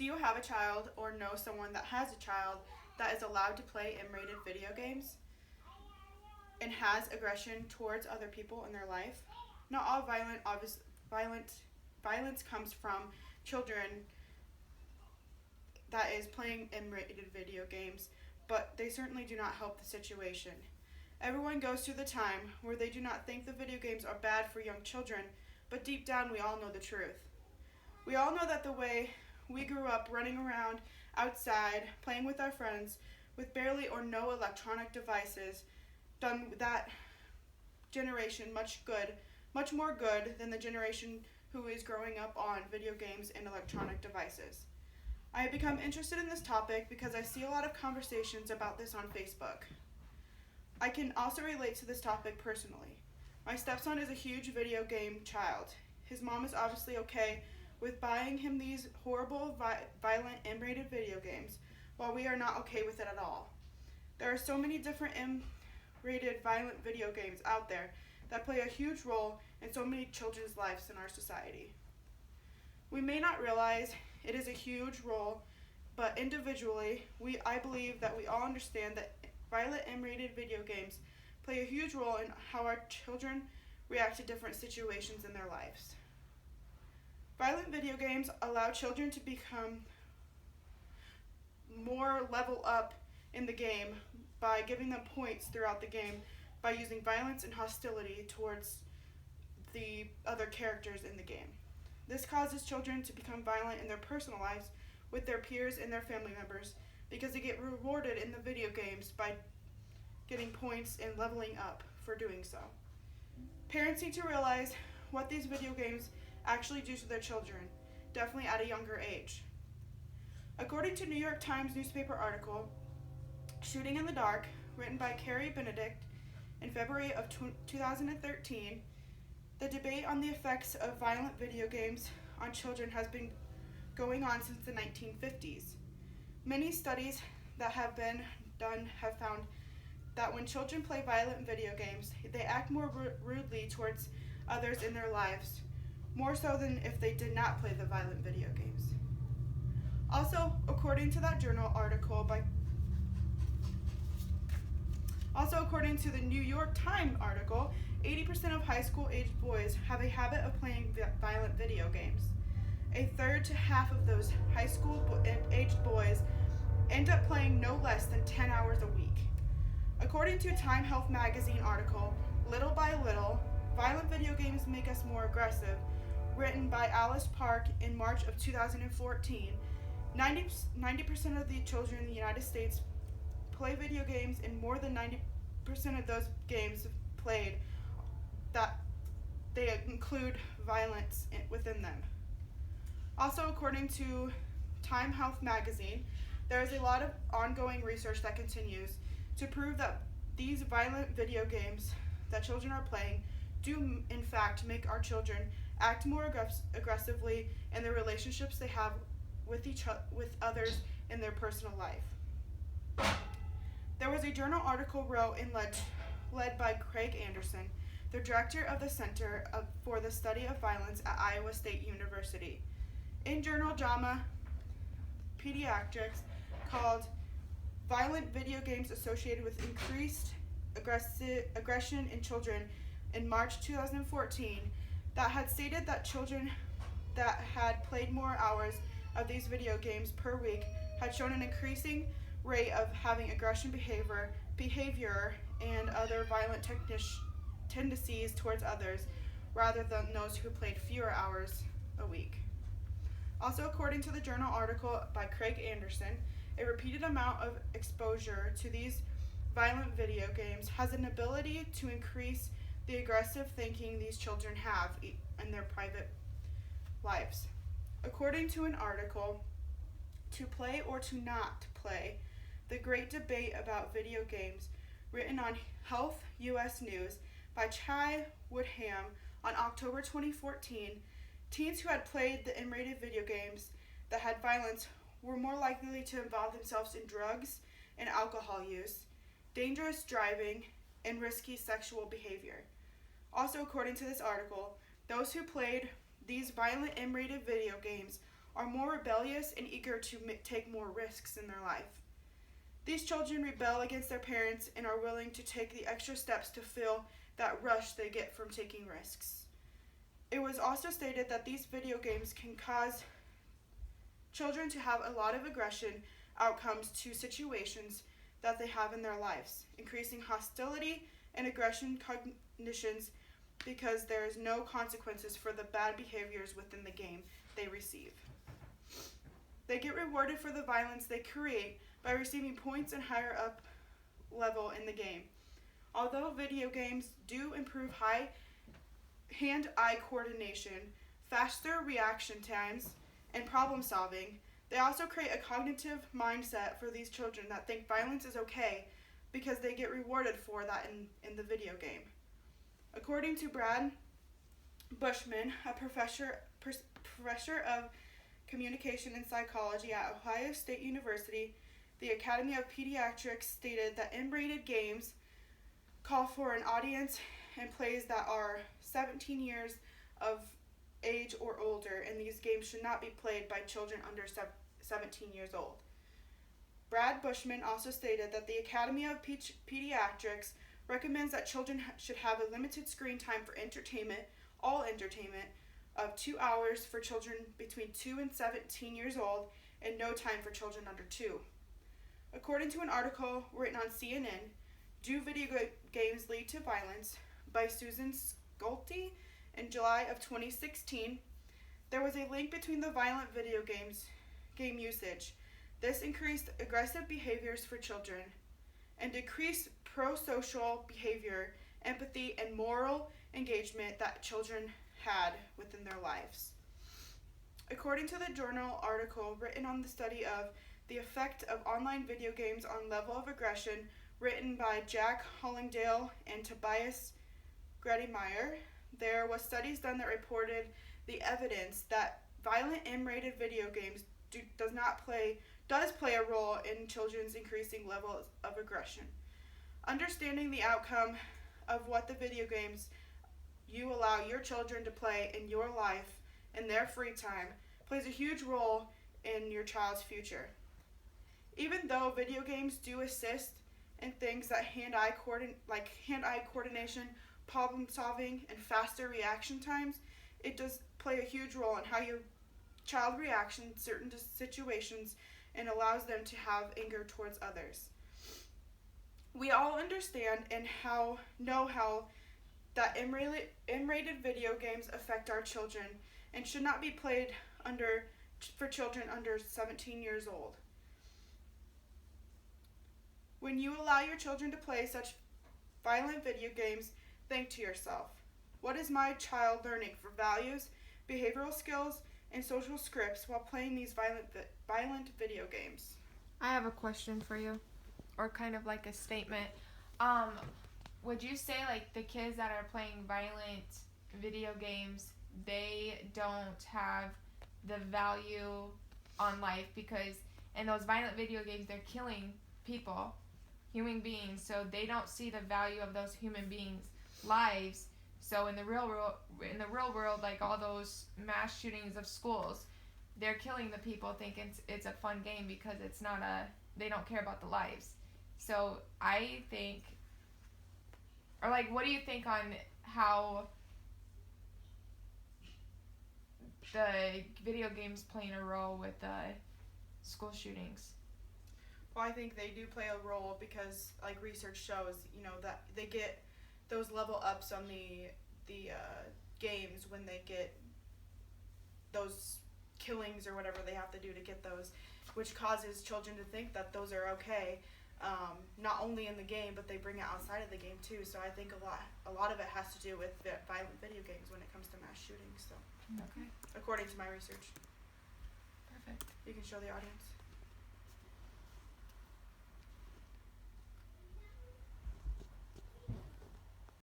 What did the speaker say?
Do you have a child or know someone that has a child that is allowed to play M-rated video games and has aggression towards other people in their life? Not all violence comes from children that is playing M-rated video games, but they certainly do not help the situation. Everyone goes through the time where they do not think the video games are bad for young children, but deep down we all know the truth. We all know that the way we grew up running around outside, playing with our friends, with barely or no electronic devices, done that generation much more good than the generation who is growing up on video games and electronic devices. I have become interested in this topic because I see a lot of conversations about this on Facebook. I can also relate to this topic personally. My stepson is a huge video game child. His mom is obviously okay with buying him these horrible, violent, M-rated video games, while we are not okay with it at all. There are so many different M-rated, violent video games out there that play a huge role in so many children's lives in our society. We may not realize it is a huge role, but individually, I believe that we all understand that violent M-rated video games play a huge role in how our children react to different situations in their lives. Violent video games allow children to become more level up in the game by giving them points throughout the game by using violence and hostility towards the other characters in the game. This causes children to become violent in their personal lives with their peers and their family members because they get rewarded in the video games by getting points and leveling up for doing so. Parents need to realize what these video games actually do to their children, definitely at a younger age. According to New York Times newspaper article, Shooting in the Dark, written by Carrie Benedict in February of 2013, the debate on the effects of violent video games on children has been going on since the 1950s. Many studies that have been done have found that when children play violent video games, they act more rudely towards others in their lives, more so than if they did not play the violent video games. Also, according to the New York Times article, 80% of high school aged boys have a habit of playing violent video games. A third to half of those high school aged boys end up playing no less than 10 hours a week. According to Time Health magazine article, Little by Little, Violent Video Games Make Us More Aggressive, written by Alice Park in March of 2014, 90% of the children in the United States play video games, and more than 90% of those games played that they include violence within them. Also, according to Time Health magazine, there is a lot of ongoing research that continues to prove that these violent video games that children are playing do in fact make our children act more aggressively in the relationships they have with others in their personal life. There was a journal article wrote and led by Craig Anderson, the director of the Center for the Study of Violence at Iowa State University, in journal JAMA Pediatrics, called Violent Video Games Associated with Increased Aggression in Children in March 2014, that had stated that children that had played more hours of these video games per week had shown an increasing rate of having aggression behavior and other violent tendencies towards others rather than those who played fewer hours a week. Also, according to the journal article by Craig Anderson, a repeated amount of exposure to these violent video games has an ability to increase the aggressive thinking these children have in their private lives. According to an article, To Play or to Not Play, The Great Debate About Video Games, written on Health US News by Chai Woodham on October 2014, teens who had played the M-rated video games that had violence were more likely to involve themselves in drugs and alcohol use, dangerous driving, and risky sexual behavior. Also, according to this article, those who played these violent M-rated video games are more rebellious and eager to take more risks in their life. These children rebel against their parents and are willing to take the extra steps to feel that rush they get from taking risks. It was also stated that these video games can cause children to have a lot of aggression outcomes to situations that they have in their lives, increasing hostility and aggression cognitions because there is no consequences for the bad behaviors within the game they receive. They get rewarded for the violence they create by receiving points and higher up level in the game. Although video games do improve hand-eye coordination, faster reaction times, and problem solving, they also create a cognitive mindset for these children that think violence is okay because they get rewarded for that in the video game. According to Brad Bushman, a professor of communication and psychology at Ohio State University, the Academy of Pediatrics stated that M-rated games call for an audience and plays that are 17 years of age or older, and these games should not be played by children under 17 years old. Brad Bushman also stated that the Academy of Pediatrics recommends that children should have a limited screen time for entertainment, all entertainment, of 2 hours for children between 2 and 17 years old, and no time for children under 2. According to an article written on CNN, Do Video Games Lead to Violence? By Susan Schulte in July of 2016, there was a link between the violent video game usage. This increased aggressive behaviors for children and decreased pro-social behavior, empathy, and moral engagement that children had within their lives. According to the journal article written on the study of the effect of online video games on level of aggression, written by Jack Hollingdale and Tobias Gredemeyer, there was studies done that reported the evidence that violent M-rated video games does play a role in children's increasing levels of aggression. Understanding the outcome of what the video games you allow your children to play in your life in their free time plays a huge role in your child's future. Even though video games do assist in things that hand-eye coordination, problem solving, and faster reaction times, it does play a huge role in how your child reacts in certain situations and allows them to have anger towards others. We all understand and know how that M-rated video games affect our children and should not be played for children under 17 years old. When you allow your children to play such violent video games, think to yourself, what is my child learning for values, behavioral skills, and social scripts while playing these violent video games? I have a question for you, or kind of like a statement. Would you say like the kids that are playing violent video games, they don't have the value on life because in those violent video games they're killing people, human beings, so they don't see the value of those human beings' lives. So in the real world, like all those mass shootings of schools, they're killing the people thinking it's a fun game because they don't care about the lives. So I think, or like, what do you think on how the video games playing a role with school shootings? Well, I think they do play a role because, like research shows, that they get those level ups on the games when they get those killings or whatever they have to do to get those, which causes children to think that those are okay, not only in the game, but they bring it outside of the game too. So I think a lot of it has to do with violent video games when it comes to mass shootings. So, Okay. according to my research. Perfect. You can show the audience.